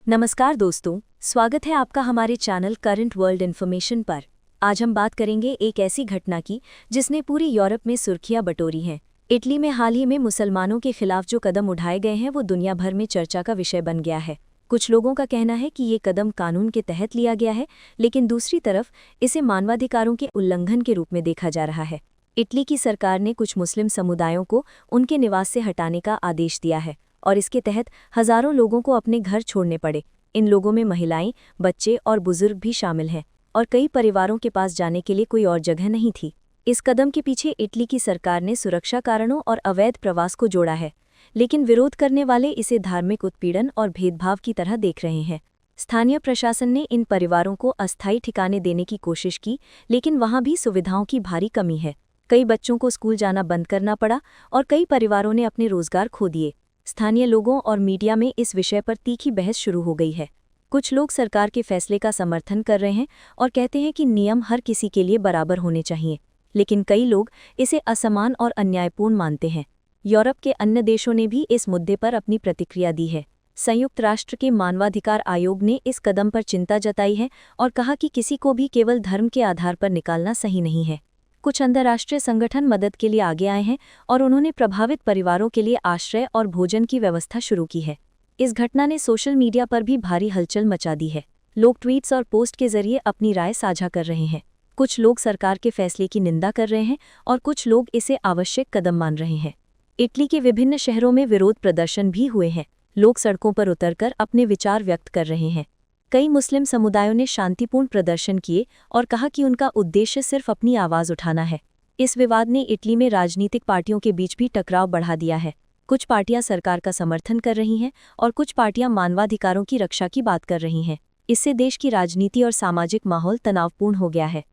नमस्कार दोस्तों, स्वागत है आपका हमारे चैनल करंट वर्ल्ड इन्फॉर्मेशन पर। आज हम बात करेंगे एक ऐसी घटना की जिसने पूरी यूरोप में सुर्खियां बटोरी हैं। इटली में हाल ही में मुसलमानों के खिलाफ जो कदम उठाए गए हैं वो दुनिया भर में चर्चा का विषय बन गया है। कुछ लोगों का कहना है कि ये कदम कानून के तहत लिया गया है, लेकिन दूसरी तरफ इसे मानवाधिकारों के उल्लंघन के रूप में देखा जा रहा है। इटली की सरकार ने कुछ मुस्लिम समुदायों को उनके निवास से हटाने का आदेश दिया है और इसके तहत हजारों लोगों को अपने घर छोड़ने पड़े। इन लोगों में महिलाएं, बच्चे और बुजुर्ग भी शामिल हैं और कई परिवारों के पास जाने के लिए कोई और जगह नहीं थी। इस कदम के पीछे इटली की सरकार ने सुरक्षा कारणों और अवैध प्रवास को जोड़ा है, लेकिन विरोध करने वाले इसे धार्मिक उत्पीड़न और भेदभाव की तरह देख रहे हैं। स्थानीय प्रशासन ने इन परिवारों को अस्थायी ठिकाने देने की कोशिश की, लेकिन वहां भी सुविधाओं की भारी कमी है। कई बच्चों को स्कूल जाना बंद करना पड़ा और कई परिवारों ने अपने रोजगार खो दिए। स्थानीय लोगों और मीडिया में इस विषय पर तीखी बहस शुरू हो गई है। कुछ लोग सरकार के फैसले का समर्थन कर रहे हैं और कहते हैं कि नियम हर किसी के लिए बराबर होने चाहिए, लेकिन कई लोग इसे असमान और अन्यायपूर्ण मानते हैं। यूरोप के अन्य देशों ने भी इस मुद्दे पर अपनी प्रतिक्रिया दी है। संयुक्त राष्ट्र के मानवाधिकार आयोग ने इस कदम पर चिंता जताई है और कहा कि किसी को भी केवल धर्म के आधार पर निकालना सही नहीं है। कुछ अंतर्राष्ट्रीय संगठन मदद के लिए आगे आए हैं और उन्होंने प्रभावित परिवारों के लिए आश्रय और भोजन की व्यवस्था शुरू की है। इस घटना ने सोशल मीडिया पर भी भारी हलचल मचा दी है। लोग ट्वीट्स और पोस्ट के जरिए अपनी राय साझा कर रहे हैं। कुछ लोग सरकार के फैसले की निंदा कर रहे हैं और कुछ लोग इसे आवश्यक कदम मान रहे हैं। इटली के विभिन्न शहरों में विरोध प्रदर्शन भी हुए हैं। लोग सड़कों पर उतरकर अपने विचार व्यक्त कर रहे हैं। कई मुस्लिम समुदायों ने शांतिपूर्ण प्रदर्शन किए और कहा कि उनका उद्देश्य सिर्फ अपनी आवाज उठाना है। इस विवाद ने इटली में राजनीतिक पार्टियों के बीच भी टकराव बढ़ा दिया है। कुछ पार्टियां सरकार का समर्थन कर रही हैं और कुछ पार्टियां मानवाधिकारों की रक्षा की बात कर रही हैं। इससे देश की राजनीति और सामाजिक माहौल तनावपूर्ण हो गया है।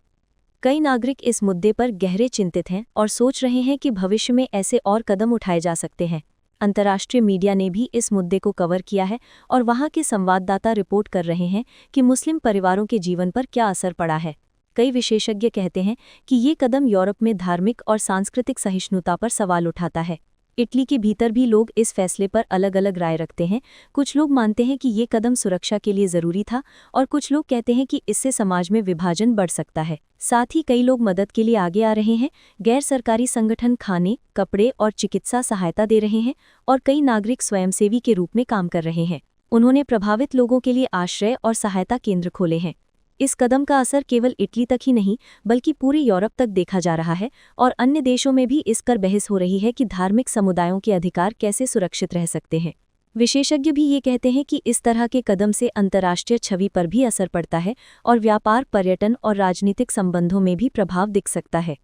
कई नागरिक इस मुद्दे पर गहरे चिंतित हैं और सोच रहे हैं कि भविष्य में ऐसे और कदम उठाए जा सकते हैं। अंतर्राष्ट्रीय मीडिया ने भी इस मुद्दे को कवर किया है और वहां के संवाददाता रिपोर्ट कर रहे हैं कि मुस्लिम परिवारों के जीवन पर क्या असर पड़ा है। कई विशेषज्ञ कहते हैं कि ये कदम यूरोप में धार्मिक और सांस्कृतिक सहिष्णुता पर सवाल उठाता है। इटली के भीतर भी लोग इस फैसले पर अलग अलग राय रखते हैं। कुछ लोग मानते हैं कि ये कदम सुरक्षा के लिए जरूरी था और कुछ लोग कहते हैं कि इससे समाज में विभाजन बढ़ सकता है। साथ ही कई लोग मदद के लिए आगे आ रहे हैं। गैर सरकारी संगठन खाने, कपड़े और चिकित्सा सहायता दे रहे हैं और कई नागरिक स्वयंसेवी के रूप में काम कर रहे हैं। उन्होंने प्रभावित लोगों के लिए आश्रय और सहायता केंद्र खोले हैं। इस कदम का असर केवल इटली तक ही नहीं बल्कि पूरी यूरोप तक देखा जा रहा है और अन्य देशों में भी इस पर बहस हो रही है कि धार्मिक समुदायों के अधिकार कैसे सुरक्षित रह सकते हैं। विशेषज्ञ भी ये कहते हैं कि इस तरह के कदम से अंतर्राष्ट्रीय छवि पर भी असर पड़ता है और व्यापार, पर्यटन और राजनीतिक संबंधों में भी प्रभाव दिख सकता है।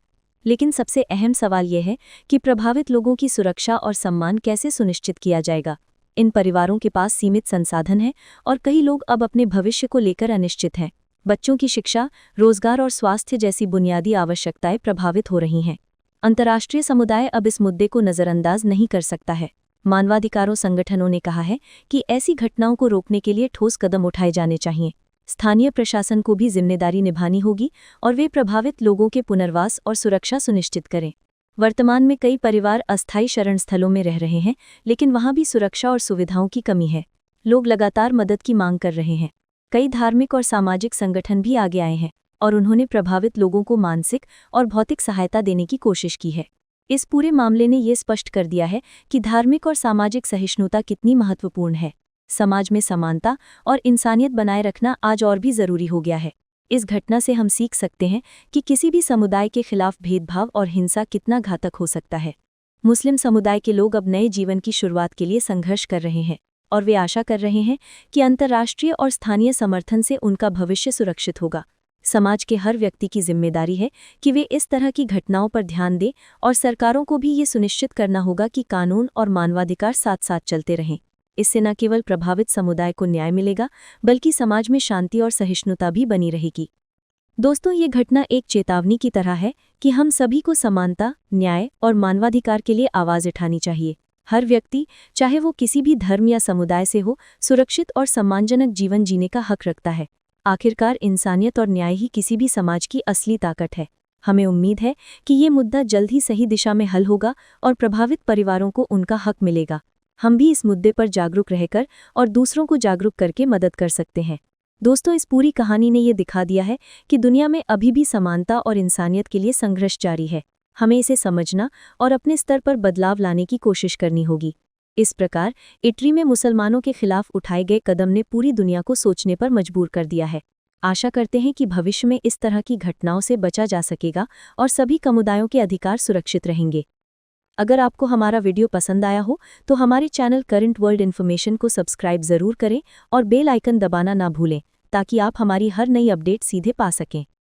लेकिन सबसे अहम सवाल यह है कि प्रभावित लोगों की सुरक्षा और सम्मान कैसे सुनिश्चित किया जाएगा। इन परिवारों के पास सीमित संसाधन हैं और कई लोग अब अपने भविष्य को लेकर अनिश्चित हैं। बच्चों की शिक्षा, रोजगार और स्वास्थ्य जैसी बुनियादी आवश्यकताएं प्रभावित हो रही हैं। अंतर्राष्ट्रीय समुदाय अब इस मुद्दे को नजरअंदाज नहीं कर सकता है। मानवाधिकारों संगठनों ने कहा है कि ऐसी घटनाओं को रोकने के लिए ठोस कदम उठाए जाने चाहिए। स्थानीय प्रशासन को भी जिम्मेदारी निभानी होगी और वे प्रभावित लोगों के पुनर्वास और सुरक्षा सुनिश्चित करें। वर्तमान में कई परिवार अस्थायी शरण स्थलों में रह रहे हैं, लेकिन वहां भी सुरक्षा और सुविधाओं की कमी है। लोग लगातार मदद की मांग कर रहे हैं। कई धार्मिक और सामाजिक संगठन भी आगे आए हैं और उन्होंने प्रभावित लोगों को मानसिक और भौतिक सहायता देने की कोशिश की है। इस पूरे मामले ने ये स्पष्ट कर दिया है कि धार्मिक और सामाजिक सहिष्णुता कितनी महत्वपूर्ण है। समाज में समानता और इंसानियत बनाए रखना आज और भी जरूरी हो गया है। इस घटना से हम सीख सकते हैं कि किसी भी समुदाय के खिलाफ भेदभाव और हिंसा कितना घातक हो सकता है। मुस्लिम समुदाय के लोग अब नए जीवन की शुरुआत के लिए संघर्ष कर रहे हैं और वे आशा कर रहे हैं कि अंतर्राष्ट्रीय और स्थानीय समर्थन से उनका भविष्य सुरक्षित होगा। समाज के हर व्यक्ति की जिम्मेदारी है कि वे इस तरह की घटनाओं पर ध्यान दें और सरकारों को भी ये सुनिश्चित करना होगा कि कानून और मानवाधिकार साथ साथ चलते रहें। इससे न केवल प्रभावित समुदाय को न्याय मिलेगा बल्कि समाज में शांति और सहिष्णुता भी बनी रहेगी। दोस्तों, ये घटना एक चेतावनी की तरह है कि हम सभी को समानता, न्याय और मानवाधिकार के लिए आवाज उठानी चाहिए। हर व्यक्ति, चाहे वो किसी भी धर्म या समुदाय से हो, सुरक्षित और सम्मानजनक जीवन जीने का हक रखता है। आखिरकार इंसानियत और न्याय ही किसी भी समाज की असली ताकत है। हमें उम्मीद है कि ये मुद्दा जल्द ही सही दिशा में हल होगा और प्रभावित परिवारों को उनका हक मिलेगा। हम भी इस मुद्दे पर जागरूक रहकर और दूसरों को जागरूक करके मदद कर सकते हैं। दोस्तों, इस पूरी कहानी ने ये दिखा दिया है कि दुनिया में अभी भी समानता और इंसानियत के लिए संघर्ष जारी है। हमें इसे समझना और अपने स्तर पर बदलाव लाने की कोशिश करनी होगी। इस प्रकार इटली में मुसलमानों के खिलाफ उठाए गए कदम ने पूरी दुनिया को सोचने पर मजबूर कर दिया है। आशा करते हैं कि भविष्य में इस तरह की घटनाओं से बचा जा सकेगा और सभी समुदायों के अधिकार सुरक्षित रहेंगे। अगर आपको हमारा वीडियो पसंद आया हो तो हमारे चैनल करंट वर्ल्ड इन्फॉर्मेशन को सब्सक्राइब जरूर करें और बेल आइकन दबाना ना भूलें ताकि आप हमारी हर नई अपडेट सीधे पा सकें।